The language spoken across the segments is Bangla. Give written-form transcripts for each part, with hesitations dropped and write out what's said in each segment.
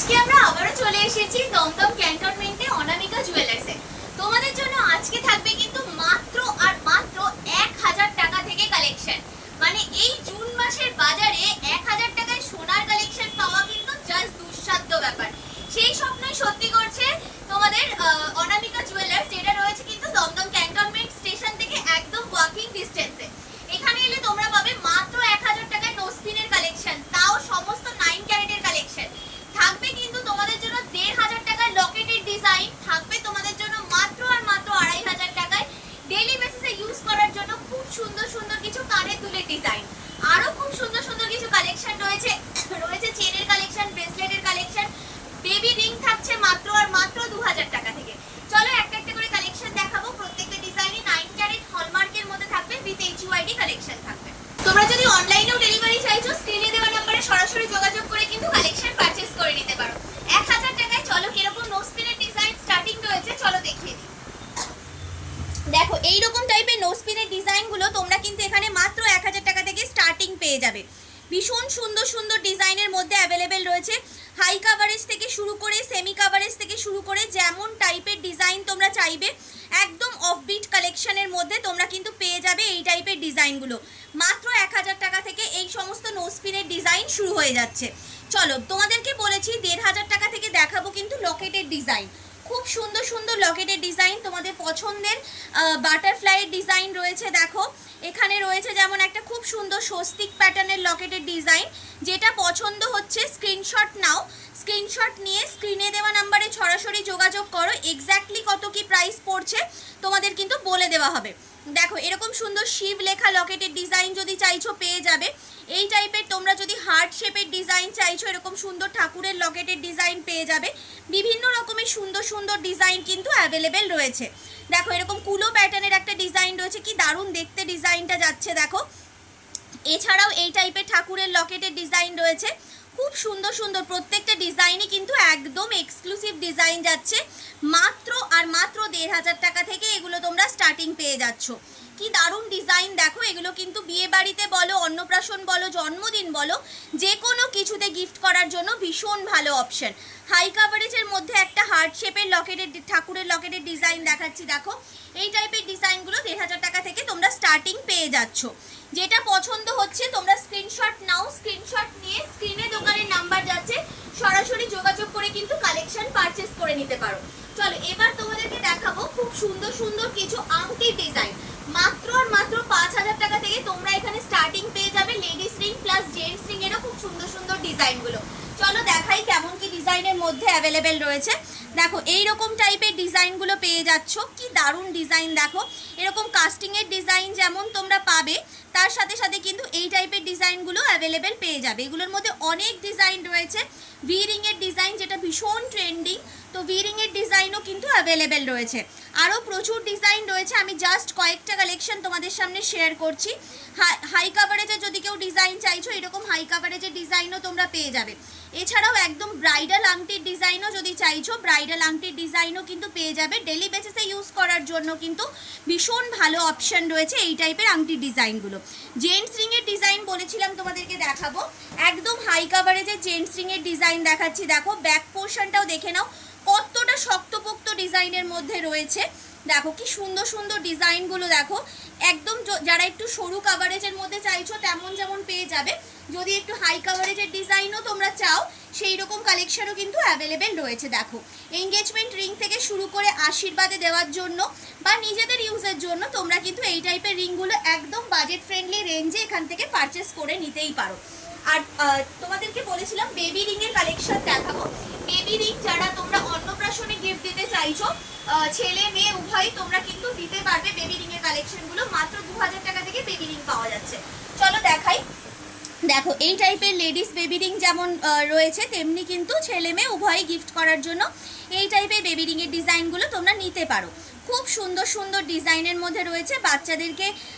আজকে আমরা আবারও চলে এসেছি দমদম ক্যান্টনমেন্টে অনামিকা জুয়েলার্সে। তোমাদের জন্য আজকে থাকবে কিন্তু মাত্র আর মাত্র 1000 টাকা থেকে কালেকশন। মানে এই জুন মাসের বাজারে 1000 টাকায় সোনার কালেকশন পাওয়া কিন্তু জাস্ট দুঃসাধ্য ব্যাপার। সেই স্বপ্নই সত্যি করছে তোমাদের অনামিকা জুয়েলার্স, যেটা রয়েছে কিন্তু দমদম ক্যান্টনমেন্ট স্টেশন থেকে একদম ওয়াকিং ডিস্টেন্সে। এখানে এলে তোমরা পাবে মাত্র 1000 টাকায় নো স্পিনের কালেকশন, তাও সমস্ত 9 ক্যারেটের কালেকশন। থাকবে কিন্তু তোমাদের জন্য 1500 টাকার লকেটের ডিজাইন, থাকবে তোমাদের জন্য মাত্র আর মাত্র 2500 টাকায় ডেইলি বেসিসে ইউজ করার জন্য খুব সুন্দর সুন্দর কিছু কানের দুলের ডিজাইন। আরো খুব সুন্দর সুন্দর কিছু কালেকশন রয়েছে চেনের কালেকশন, ব্রেসলেটের কালেকশন, বেবি রিং থাকছে মাত্র আর মাত্র 2000 টাকা থেকে। চলো একটা একটা করে কালেকশন দেখাবো। প্রত্যেকটা ডিজাইনে 9 ক্যারেট হলমার্কের মধ্যে থাকবে, উইথ এইচইউআইডি কালেকশন থাকবে। তোমরা যদি অনলাইনেও ডেলিভারি চাইছো, স্ক্রিনে দেওয়া নম্বরে সরাসরি যোগাযোগ করে কিন্তু কালেকশন পারচেজ করে নিতে পারো 1000 টাকায়। চলো কিরকম নো স্পিনের ডিজাইন স্টার্টিং রয়েছে চলো দেখিয়ে দিই। দেখো এইরকম টাইপের নো স্পিনের ডিজাইনগুলো তোমরা কিন্তু এখানে মাত্র 1000 টাকা থেকে স্টার্টিং পেয়ে যাবে। ভীষণ সুন্দর সুন্দর ডিজাইনের মধ্যে অ্যাভেলেবেল রয়েছে। হাই কাভারেজ থেকে শুরু করে সেমি কাভারেজ থেকে শুরু করে যেমন টাইপের ডিজাইন তোমরা চাইবে, একদম অফবিট কালেকশনের মধ্যে তোমরা কিন্তু পেয়ে যাবে এই টাইপের ডিজাইনগুলো। মাত্র 1000 টাকা থেকে এই সমস্ত নো স্পিনের ডিজাইন শুরু হয়ে যাচ্ছে। চলো তোমাদেরকে বলেছি 1500 টাকা থেকে দেখাবো কিন্তু লকেটের ডিজাইন। খুব সুন্দর সুন্দর লকেটের ডিজাইন, তোমাদের পছন্দের বাটারফ্লাইয়ের ডিজাইন রয়েছে। দেখো এখানে রয়েছে যেমন একটা খুব সুন্দর স্বস্তিক প্যাটার্নের লকেটের ডিজাইন। যেটা পছন্দ হচ্ছে স্ক্রিনশট নাও, স্ক্রিনশট নিয়ে স্ক্রিনে দেওয়া নাম্বারে সরাসরি যোগাযোগ করো। এক্স্যাক্টলি কত কি প্রাইস পড়ছে তোমাদের কিন্তু বলে দেওয়া হবে। দেখো এরকম সুন্দর শিব লেখা লকেটের ডিজাইন যদি চাইছো পেয়ে যাবে। এই টাইপের তোমরা যদি হার্ট শেপের ডিজাইন চাইছো, এরকম সুন্দর ঠাকুরের লকেটের ডিজাইন পেয়ে যাবে। বিভিন্ন রকমের সুন্দর সুন্দর ডিজাইন কিন্তু অ্যাভেলেবেল রয়েছে। দেখো এরকম কুলো প্যাটার্নের একটা ডিজাইন রয়েছে, কি দারুণ দেখতে ডিজাইনটা যাচ্ছে দেখো। এছাড়াও এই টাইপের ঠাকুরের লকেটের ডিজাইন রয়েছে, খুব সুন্দর সুন্দর প্রত্যেকটা ডিজাইনই কিন্তু একদম এক্সক্লুসিভ ডিজাইন যাচ্ছে। মাত্র আর মাত্র 1500 টাকা থেকে এগুলো তোমরা স্টার্টিং পেয়ে যাচ্ছ। কি দারুণ ডিজাইন দেখো। এগুলো কিন্তু বিয়ে বাড়িতে বলো, অন্নপ্রাশন বলো, জন্মদিন বলো, যে কোনো কিছুতে গিফট করার জন্য ভীষণ ভালো অপশন। হাই কাভারেজের মধ্যে একটা হার্ট শেপের লকেটের ঠাকুরের লকেটের ডিজাইন দেখাচ্ছি। দেখো এই টাইপের ডিজাইনগুলো 1500 টাকা থেকে তোমরা স্টার্টিং পেয়ে যাচ্ছ। যেটা পছন্দ হচ্ছে তোমরা স্ক্রিনশট নাও, স্ক্রিনশট নিয়ে স্ক্রিনে দোকানের নাম্বার যাচ্ছে, সরাসরি যোগাযোগ করে কিন্তু কালেকশন পারচেস করে নিতে পারো। চলো এবার তোমাদেরকে দেখাবো খুব সুন্দর সুন্দর কিছু আংটির ডিজাইন। মাত্র আর মাত্র 5000 টাকা থেকে তোমরা এখানে স্টার্টিং পেয়ে যাবে ladies ring plus gents ring এরও খুব সুন্দর সুন্দর ডিজাইনগুলো। চলো দেখাই কেমন কি ডিজাইনের মধ্যে অ্যাভেলেবেল রয়েছে। দেখো এইরকম টাইপের ডিজাইনগুলো পেয়ে যাচ্ছ, কি দারুণ ডিজাইন দেখো। এরকম কাস্টিংয়ের ডিজাইন যেমন তোমরা পাবে, তার সাথে সাথে কিন্তু এই টাইপের ডিজাইনগুলো অ্যাভেলেবেল পেয়ে যাবে। এগুলোর মধ্যে অনেক ডিজাইন রয়েছে। ভি রিংয়ের ডিজাইন যেটা ভীষণ ট্রেন্ডিং, তো ভি রিংয়ের ডিজাইনও কিন্তু অ্যাভেলেবেল রয়েছে। আরও প্রচুর ডিজাইন রয়েছে, আমি জাস্ট কয়েকটা কালেকশন তোমাদের সামনে শেয়ার করছি। হাই কাভারেজের যদি কেউ ডিজাইন চাইছো, এরকম হাই কাভারেজের ডিজাইনও তোমরা পেয়ে যাবে। এছাড়াও একদম ব্রাইডাল আংটির ডিজাইনও যদি চাইছো, ব্রাইডাল আংটির ডিজাইনও কিন্তু পেয়ে যাবে। ডেলি বেসিসে ইউজ করার জন্য কিন্তু ভীষণ ভালো অপশান রয়েছে এই টাইপের আংটির ডিজাইনগুলো। জেন্টস রিংয়ের ডিজাইন বলেছিলাম তোমাদেরকে দেখাবো, একদম হাই কাভারেজের জেন্টস রিংয়ের ডিজাইন দেখাচ্ছি। দেখো ব্যাক পোর্শনটাও দেখে নাও কতটা শক্তপোক্ত ডিজাইনের মধ্যে রয়েছে। দেখো কি সুন্দর সুন্দর ডিজাইনগুলো দেখো। একদম যারা একটু সরু কাভারেজের মধ্যে চাইছো তেমন যেমন পেয়ে যাবে, যদি একটু হাই কাভারেজের ডিজাইনও তোমরা চাও সেই রকম কালেকশনও কিন্তু অ্যাভেলেবেল রয়েছে। দেখো এঙ্গেজমেন্ট রিং থেকে শুরু করে আশীর্বাদে দেওয়ার জন্য বা নিজেদের ইউজের জন্য তোমরা কিন্তু এই টাইপের রিংগুলো একদম বাজেট ফ্রেন্ডলি রেঞ্জে এখান থেকে পারচেস করে নিতেই পারো। আর তোমাদেরকে বলেছিলাম বেবি রিংয়ের কালেকশন দেখাবো। বেবি রিং যারা তোমরা অন্নপ্রাশনে গিফট দিতে চাইছো, ছেলে মেয়ে উভয়ই তোমরা কিন্তু দিতে পারবে। বেবি রিংয়ের কালেকশনগুলো মাত্র 2000 টাকা থেকে বেবি রিং পাওয়া যাচ্ছে। চলো দেখাই। দেখো এই টাইপের লেডিস বেবি রিং যেমন রয়েছে, তেমনি কিন্তু ছেলে মেয়ে উভয়ই গিফট করার জন্য এই টাইপের বেবি রিংয়ের ডিজাইনগুলো তোমরা নিতে পারো। খুব সুন্দর সুন্দর ডিজাইনের মধ্যে রয়েছে, বাচ্চাদেরকে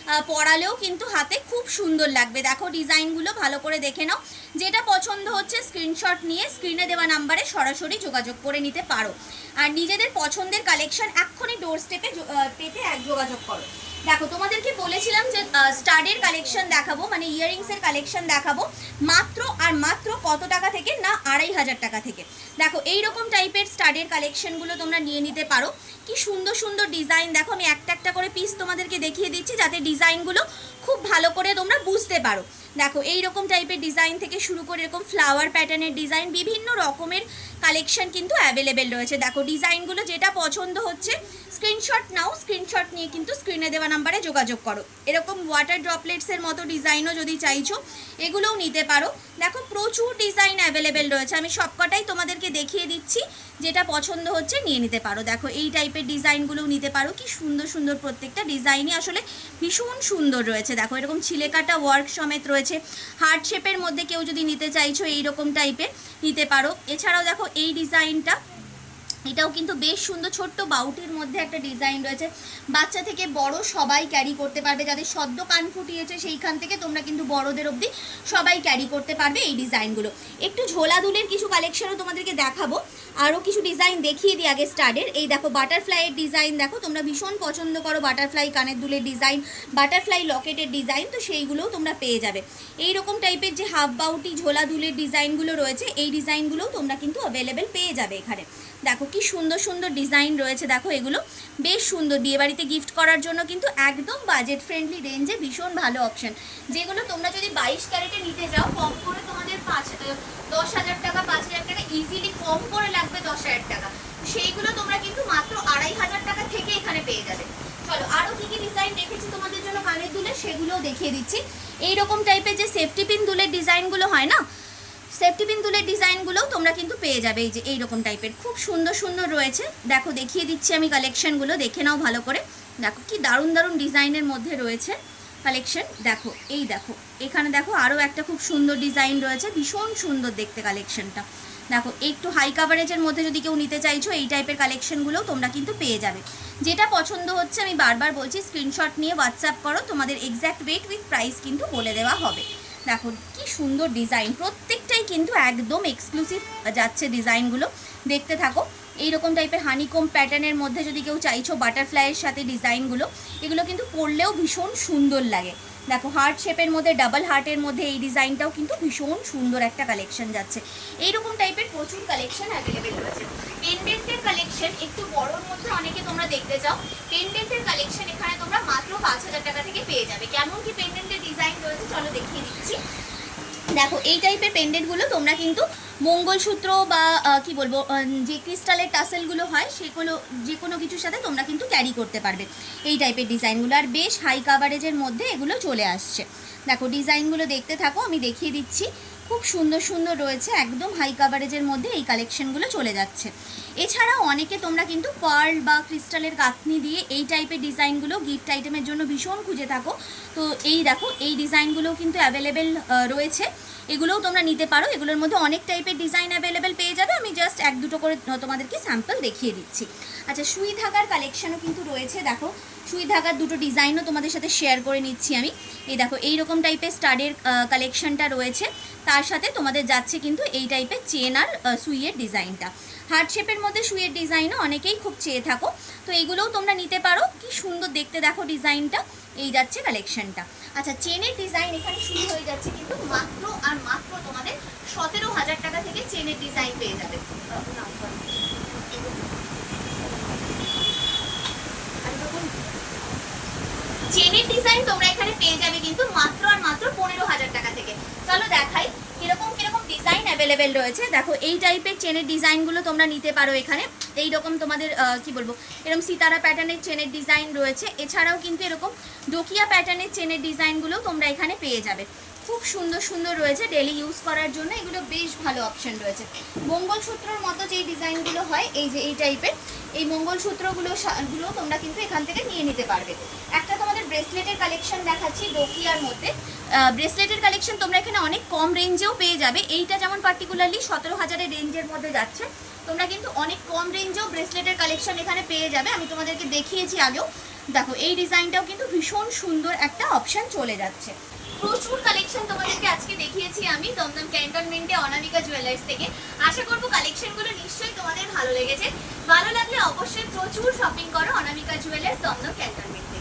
পরালেও কিন্তু হাতে খুব সুন্দর লাগবে। দেখো ডিজাইনগুলো ভালো করে দেখে নাও। যেটা পছন্দ হচ্ছে স্ক্রিনশট নিয়ে স্ক্রিনে দেওয়া নাম্বারে সরাসরি যোগাযোগ করে নিতে পারো। আর নিজেদের পছন্দের কালেকশন এক্ষুনি ডোর স্টেপে পেতে যোগাযোগ করো। দেখো তোমাদেরকে বলেছিলাম যে স্টাডের কালেকশন দেখাবো, মানে ইয়াররিংসের কালেকশন দেখাবো মাত্র আর মাত্র কত টাকা থেকে না 2500 টাকা থেকে। দেখো এইরকম টাইপের স্টাডের কালেকশনগুলো তোমরা নিয়ে নিতে পারো। কি সুন্দর সুন্দর ডিজাইন, দেখো আমি একটা একটা করে পিস তোমাদেরকে দেখিয়ে দিচ্ছি যাতে ডিজাইনগুলো খুব ভালো করে তোমরা বুঝতে পারো। দেখো এইরকম টাইপের ডিজাইন থেকে শুরু করে এরকম ফ্লাওয়ার প্যাটার্নের ডিজাইন, বিভিন্ন রকমের কালেকশন কিন্তু অ্যাভেলেবেল রয়েছে। দেখো ডিজাইনগুলো যেটা পছন্দ হচ্ছে স্ক্রিনশট নাও, স্ক্রিনশট নিয়ে কিন্তু স্ক্রিনে দেওয়া নাম্বারে যোগাযোগ করো। এরকম ওয়াটার ড্রপলেটসের মতো ডিজাইনও যদি চাইছো এগুলোও নিতে পারো। দেখো প্রচুর ডিজাইন অ্যাভেলেবেল রয়েছে, আমি সবকটাই তোমাদেরকে দেখিয়ে দিচ্ছি, যেটা পছন্দ হচ্ছে নিয়ে নিতে পারো। দেখো এই টাইপের ডিজাইনগুলোও নিতে পারো, কি সুন্দর সুন্দর প্রত্যেকটা ডিজাইনই আসলে ভীষণ সুন্দর রয়েছে। দেখো এরকম ছিলেকাটা ওয়ার্ক সমেত রয়েছে, হার্ট শেপের মধ্যে কেউ যদি নিতে চাইছো এইরকম টাইপের নিতে পারো। এছাড়াও দেখো এই ডিজাইনটা, এটাও কিন্তু বেশ সুন্দর, ছোট্ট বাউটির মধ্যে একটা ডিজাইন রয়েছে, বাচ্চা থেকে বড় সবাই ক্যারি করতে পারবে। যাদের সদ্য কান ফুটিয়েছে সেইখান থেকে তোমরা কিন্তু বড়দের অবধি সবাই ক্যারি করতে পারবে এই ডিজাইনগুলো। একটু ঝোলা দুলের কিছু কালেকশনও তোমাদেরকে দেখাবো, আরও কিছু ডিজাইন দেখিয়ে দিই আগে স্টাডের। এই দেখো বাটারফ্লাইয়ের ডিজাইন, দেখো তোমরা ভীষণ পছন্দ করো বাটারফ্লাই কানের দুলের ডিজাইন, বাটারফ্লাই লকেটের ডিজাইন, তো সেইগুলোও তোমরা পেয়ে যাবে। এইরকম টাইপের যে হাফ বাউটি ঝোলা দুলের ডিজাইনগুলো রয়েছে এই ডিজাইনগুলোও তোমরা কিন্তু অ্যাভেলেবেল পেয়ে যাবে এখানে। দেখো কি সুন্দর সুন্দর ডিজাইন রয়েছে, দেখো এগুলো বেশ সুন্দর, বিয়েবাড়িতে গিফট করার জন্য কিন্তু একদম বাজেট ফ্রেন্ডলি রেঞ্জে ভীষণ ভালো অপশন। যেগুলো তোমরা যদি 22 ক্যারেটে নিতে যাও কম করে তোমাদের 10,000 টাকা 5,000 টাকা ইজিলি কম করে লাগবে 10,000 টাকা, সেইগুলো তোমরা কিন্তু মাত্র 2,500 টাকা থেকে এখানে পেয়ে যাবে। চলো আরও কী কী ডিজাইন রেখেছি তোমাদের জন্য কানের দুলে সেগুলোও দেখিয়ে দিচ্ছি। এইরকম টাইপের যে সেফটি পিন দুলের ডিজাইনগুলো হয় না, সেফটি পিন দুলের ডিজাইনগুলোও তোমরা কিন্তু পেয়ে যাবে। এই যে এইরকম টাইপের খুব সুন্দর সুন্দর রয়েছে, দেখো দেখিয়ে দিচ্ছি আমি কালেকশনগুলো, দেখে নাও ভালো করে। দেখো কি দারুণ দারুণ ডিজাইনের মধ্যে রয়েছে কালেকশন। দেখো এই দেখো এখানে দেখো আরও একটা খুব সুন্দর ডিজাইন রয়েছে, ভীষণ সুন্দর দেখতে কালেকশনটা। দেখো একটু হাই কাভারেজের মধ্যে যদি কেউ নিতে চাইছো এই টাইপের কালেকশনগুলোও তোমরা কিন্তু পেয়ে যাবে। যেটা পছন্দ হচ্ছে আমি বারবার বলছি স্ক্রিনশট নিয়ে হোয়াটসঅ্যাপ করো, তোমাদের এক্স্যাক্ট ওয়েট উইথ প্রাইস কিন্তু বলে দেওয়া হবে। দেখো কি সুন্দর ডিজাইন, প্রত্যেকটাই কিন্তু একদম এক্সক্লুসিভ যাচ্ছে ডিজাইনগুলো, দেখতে থাকো। এইরকম টাইপের হানিকম প্যাটার্নের মধ্যে যদি কেউ চাইছো বাটারফ্লাইয়ের সাথে ডিজাইনগুলো, এগুলো কিন্তু পরলেও ভীষণ সুন্দর লাগে। দেখো হার্ট শেপের মধ্যে ডাবল হার্টের মধ্যে এই ডিজাইনটাও কিন্তু ভীষণ সুন্দর একটা কালেকশন যাচ্ছে। এইরকম টাইপের প্রচুর কালেকশন অ্যাভেলেবেল রয়েছে। পেন্ডেন্টের কালেকশন একটু বড়োর মধ্যে অনেকে তোমরা দেখতে চাও, পেন্ডেন্টের কালেকশন এখানে তোমরা মাত্র 5,000 টাকা থেকে পেয়ে যাবে। কেমন কি পেন্ডেন্টের ডিজাইন রয়েছে চলো দেখিয়ে দিচ্ছি। দেখো এই টাইপের পেন্ডেন্টগুলো তোমরা কিন্তু মঙ্গলসূত্র বা কি বলবো যে ক্রিস্টালের টাসেলগুলো হয় সেগুলো যে কোনো কিছুর সাথে তোমরা কিন্তু ক্যারি করতে পারবে এই টাইপের ডিজাইনগুলো, আর বেশ হাই কাভারেজের মধ্যে এগুলো চলে আসছে। দেখো ডিজাইনগুলো দেখতে থাকো, আমি দেখিয়ে দিচ্ছি, খুব সুন্দর সুন্দর রয়েছে, একদম হাই কাভারেজের মধ্যে এই কালেকশনগুলো চলে যাচ্ছে। এছাড়াও অনেকে তোমরা কিন্তু পার্ল বা ক্রিস্টালের গাঁথনি দিয়ে এই টাইপের ডিজাইনগুলো গিফট আইটেমের জন্য ভীষণ খুঁজে থাকো, তো এই দেখো এই ডিজাইনগুলোও কিন্তু অ্যাভেলেবেল রয়েছে, এগুলোও তোমরা নিতে পারো। এগুলোর মধ্যে অনেক টাইপের ডিজাইন অ্যাভেলেবেল পেয়ে যাবে, আমি জাস্ট এক দুটো করে তোমাদেরকে স্যাম্পল দেখিয়ে দিচ্ছি। আচ্ছা সুই ধাগার কালেকশনও কিন্তু রয়েছে, দেখো সুই ধাগার দুটো ডিজাইনও তোমাদের সাথে শেয়ার করে নিচ্ছি আমি। এই দেখো এইরকম টাইপের স্টাডের কালেকশনটা রয়েছে, তার সাথে তোমাদের যাচ্ছে কিন্তু এই টাইপের চেন আর সুইয়ের ডিজাইনটা। হার্ট শেপের মধ্যে সুইয়ের ডিজাইনও অনেকেই খুব চেয়ে থাকো, তো এইগুলোও তোমরা নিতে পারো। কি সুন্দর দেখতে দেখো ডিজাইনটা, এই যাচ্ছে কালেকশনটা। আচ্ছা চেনের ডিজাইন এখানে শুরু হয়ে যাচ্ছে কিন্তু মাত্র আর মাত্র তোমাদের 17,000 টাকা থেকে চেনের ডিজাইন পেয়ে যাবে। চেনের ডিজাইন তোমরা এখানে পেয়ে যাবে কিন্তু মাত্র আর মাত্র 15,000 টাকা থেকে। চলো দেখাই কিরকম কিরকম ডিজাইন অ্যাভেলেবেল রয়েছে। দেখো এই টাইপের চেনের ডিজাইনগুলো তোমরা নিতে পারো এখানে। এইরকম তোমাদের কি বলবো এরকম সিতারা প্যাটার্নের চেনের ডিজাইন রয়েছে, এছাড়াও কিন্তু এরকম ডোকিয়া প্যাটার্নের চেনের ডিজাইনগুলো তোমরা এখানে পেয়ে যাবে। খুব সুন্দর সুন্দর রয়েছে ডেলি ইউজ করার জন্য, এগুলো বেশ ভালো অপশন রয়েছে। মঙ্গলসূত্রর মতো যেই ডিজাইনগুলো হয় এই যে এই টাইপের এই মঙ্গলসূত্রগুলো তোমরা কিন্তু এখান থেকে নিয়ে নিতে পারবে। একটা তোমাদের ব্রেসলেটের কালেকশন দেখাচ্ছি ডোকিয়ার মধ্যে। ব্রেসলেটের কালেকশন তোমরা এখানে অনেক কম রেঞ্জেও পেয়ে যাবে। এইটা যেমন পার্টিকুলারলি 17,000-এর রেঞ্জের মধ্যে যাচ্ছে, তোমরা কিন্তু অনেক কম রেঞ্জেও ব্রেসলেটের কালেকশন এখানে পেয়ে যাবে। আমি তোমাদেরকে দেখিয়েছি আগেও, দেখো এই ডিজাইনটাও কিন্তু ভীষণ সুন্দর একটা অপশন চলে যাচ্ছে। প্রচুর কালেকশন তোমাদেরকে আজকে দেখিয়েছি আমি দমদম ক্যান্টনমেন্টে অনামিকা জুয়েলার্স থেকে। আশা করবো কালেকশনগুলো নিশ্চয়ই তোমাদের ভালো লেগেছে। ভালো লাগলে অবশ্যই প্রচুর শপিং করো অনামিকা জুয়েলার্স দমদম ক্যান্টনমেন্টে।